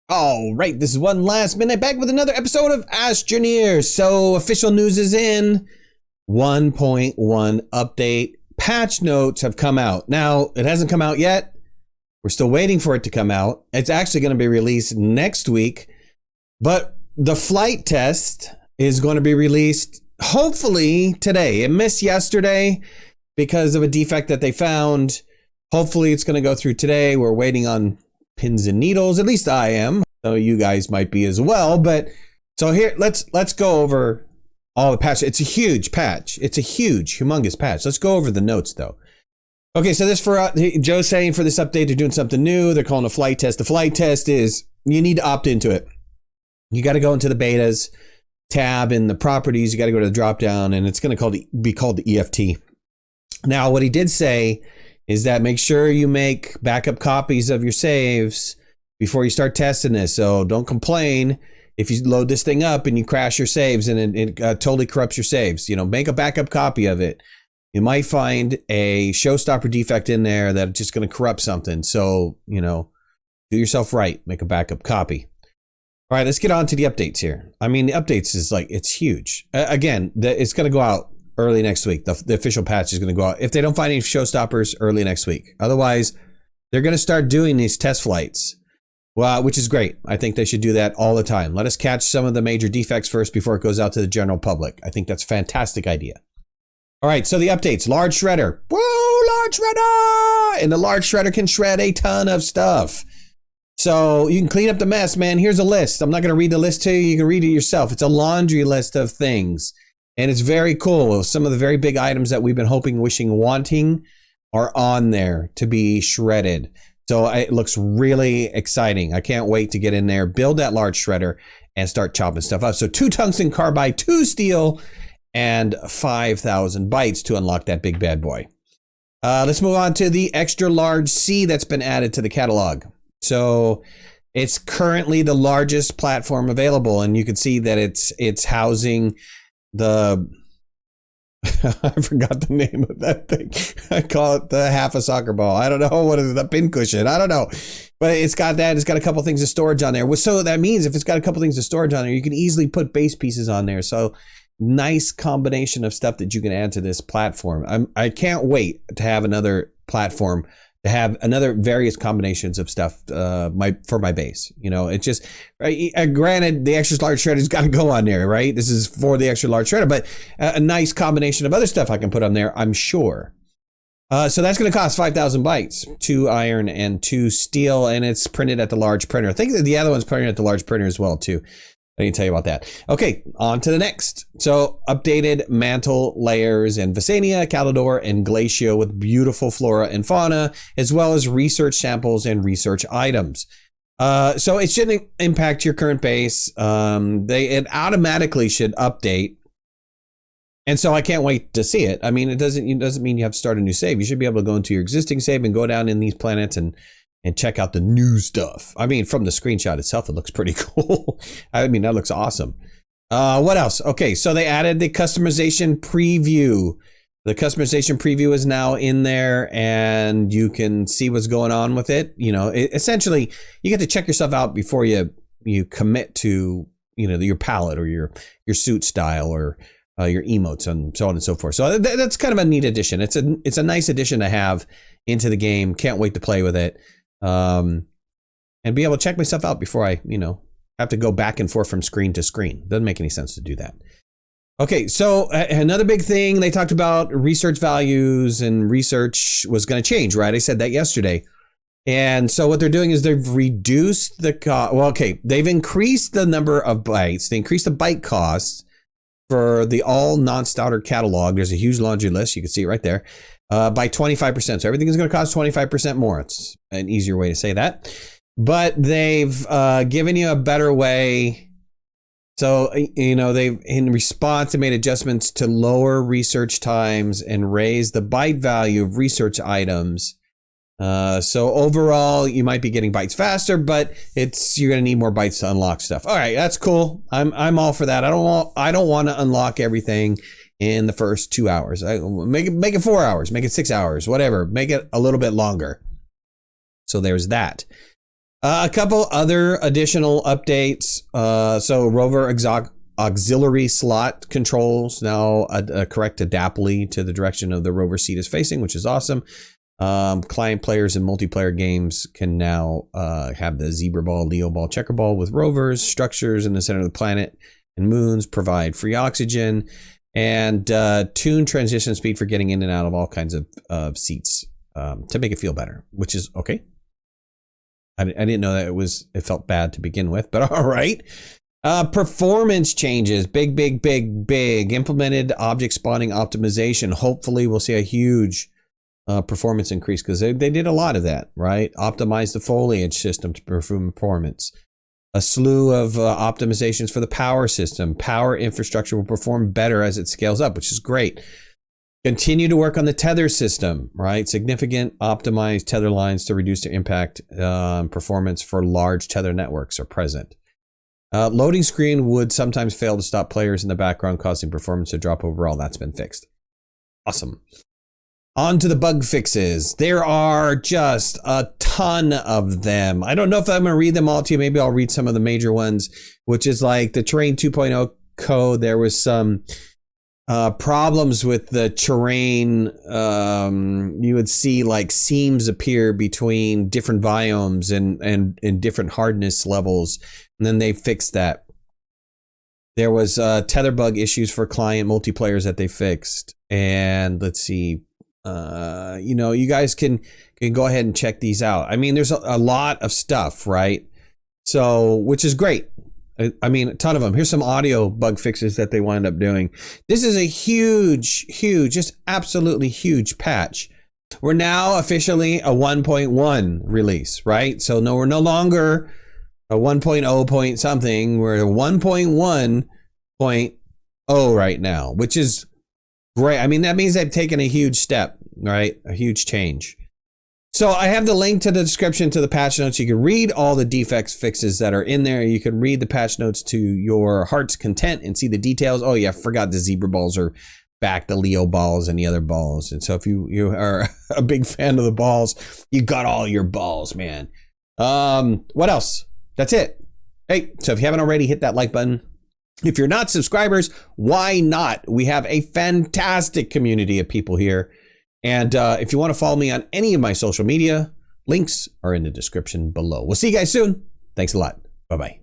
All right, this is One Last Midnight back with another episode of Astroneer. So official news is in. 1.1 update. Patch notes have come out. Now, it hasn't come out yet. We're still waiting for it to come out. It's actually going to be released next week. But the flight test is going to be released hopefully today. It missed yesterday because of a defect that they found. Hopefully it's going to go through today. We're waiting on pins and needles. At least I am. So you guys might be as well. But so here, let's go over all the patch. It's a huge patch. It's a huge, humongous patch. Let's go over the notes though. Okay, so this for Joe's saying for this update, they're doing something new. They're calling a flight test. The flight test is you need to opt into it. You got to go into the betas tab in the properties. You got to go to the drop down, and it's going to be called the EFT. Now, what he did say is that make sure you make backup copies of your saves before you start testing this. So don't complain if you load this thing up and you crash your saves and it totally corrupts your saves. You know, make a backup copy of it. You might find a showstopper defect in there that's just going to corrupt something. So, you know, do yourself right. Make a backup copy. All right, let's get on to the updates here. I mean, the updates is like, it's huge. Again, it's going to go out early next week. The official patch is going to go out if they don't find any showstoppers early next week. Otherwise, they're going to start doing these test flights, well, which is great. I think they should do that all the time. Let us catch some of the major defects first before it goes out to the general public. I think that's a fantastic idea. All right, so the updates. Large shredder. Whoa, large shredder! And the large shredder can shred a ton of stuff. So you can clean up the mess, man. Here's a list. I'm not going to read the list to you. You can read it yourself. It's a laundry list of things. And it's very cool. Some of the very big items that we've been hoping, wishing, wanting are on there to be shredded. So it looks really exciting. I can't wait to get in there, build that large shredder, and start chopping stuff up. So 2 tungsten carbide, 2 steel, and 5,000 bytes to unlock that big bad boy. Let's move on to the extra large C that's been added to the catalog. So it's currently the largest platform available, and you can see that it's housing the I forgot the name of that thing. I call it the half a soccer ball. I don't know what is it, the pin cushion. I don't know, but it's got that. It's got a couple things of storage on there. So that means if it's got a couple things of storage on there, you can easily put base pieces on there. So nice combination of stuff that you can add to this platform. I can't wait to have another platform, to have another various combinations of stuff for my base. You know, it's just granted the extra large shredder's got to go on there, right? This is for the extra large shredder, but a nice combination of other stuff I can put on there, I'm sure. So that's going to cost 5,000 bytes, 2 iron and 2 steel, and it's printed at the large printer. I think that the other one's printed at the large printer as well too. I can tell you about that. Okay, on to the next. So updated Mantle layers in Visania, Calidor, and Glacio with beautiful flora and fauna, as well as research samples and research items. So it shouldn't impact your current base. It automatically should update. And so I can't wait to see it. I mean, it doesn't mean you have to start a new save. You should be able to go into your existing save and go down in these planets and check out the new stuff. I mean, from the screenshot itself, it looks pretty cool. I mean, that looks awesome. What else? Okay, so they added the customization preview. The customization preview is now in there, and you can see what's going on with it. You know, essentially, you get to check yourself out before you commit to, you know, your palette or your suit style or your emotes and so on and so forth. So that's kind of a neat addition. It's a nice addition to have into the game. Can't wait to play with it. And be able to check myself out before I, you know, have to go back and forth from screen to screen. Doesn't make any sense to do that. Okay, so another big thing, they talked about research values, and research was going to change, right? I said that yesterday. And so what they're doing is they've reduced they've increased the number of bytes. They increased the byte costs for the all non-starter catalog. There's a huge laundry list. You can see it right there. By 25%. So everything is going to cost 25% more. It's an easier way to say that. But they've given you a better way. So, you know, they've, in response, they made adjustments to lower research times and raise the byte value of research items. So overall, you might be getting bytes faster, but you're going to need more bytes to unlock stuff. All right, that's cool. I'm all for that. I don't want to unlock everything in the first 2 hours. Make it 4 hours, make it 6 hours, whatever. Make it a little bit longer. So there's that. A couple other additional updates. So rover auxiliary slot controls now correct adaptly to the direction of the rover seat is facing, which is awesome. Client players in multiplayer games can now have the zebra ball, Leo ball, checker ball with rovers. Structures in the center of the planet and moons provide free oxygen, and tune transition speed for getting in and out of all kinds of seats to make it feel better, which is okay. I didn't know that it felt bad to begin with, but all right. Performance changes, big. Implemented object spawning optimization. Hopefully we'll see a huge performance increase, because they did a lot of that, right? Optimize the foliage system to improve performance. A slew of optimizations for the power system. Power infrastructure will perform better as it scales up, which is great. Continue to work on the tether system, right? Significant optimized tether lines to reduce their impact performance for large tether networks are present. Loading screen would sometimes fail to stop players in the background, causing performance to drop overall. That's been fixed. Awesome. On to the bug fixes. There are just a ton of them. I don't know if I'm going to read them all to you. Maybe I'll read some of the major ones, which is like the Terrain 2.0 code. There was some problems with the terrain. You would see like seams appear between different biomes and different hardness levels. And then they fixed that. There was tether bug issues for client multiplayers that they fixed. And let's see, you guys can go ahead and check these out. I mean, there's a lot of stuff, right? So, which is great. I mean, a ton of them. Here's some audio bug fixes that they wind up doing. This is a huge, just absolutely huge patch. We're now officially a 1.1 release, right? So no, we're no longer a 1.0 point something. We're a 1.1.0 right now, which is great. I mean, that means they've taken a huge step, right? A huge change. So I have the link to the description to the patch notes. You can read all the defects fixes that are in there. You can read the patch notes to your heart's content and see the details. Oh yeah, I forgot the zebra balls are back, the Leo balls and the other balls. And so if you are a big fan of the balls, you got all your balls, man. What else? That's it. Hey, so if you haven't already, hit that like button. If you're not subscribers, why not? We have a fantastic community of people here. And if you want to follow me on any of my social media, links are in the description below. We'll see you guys soon. Thanks a lot. Bye-bye.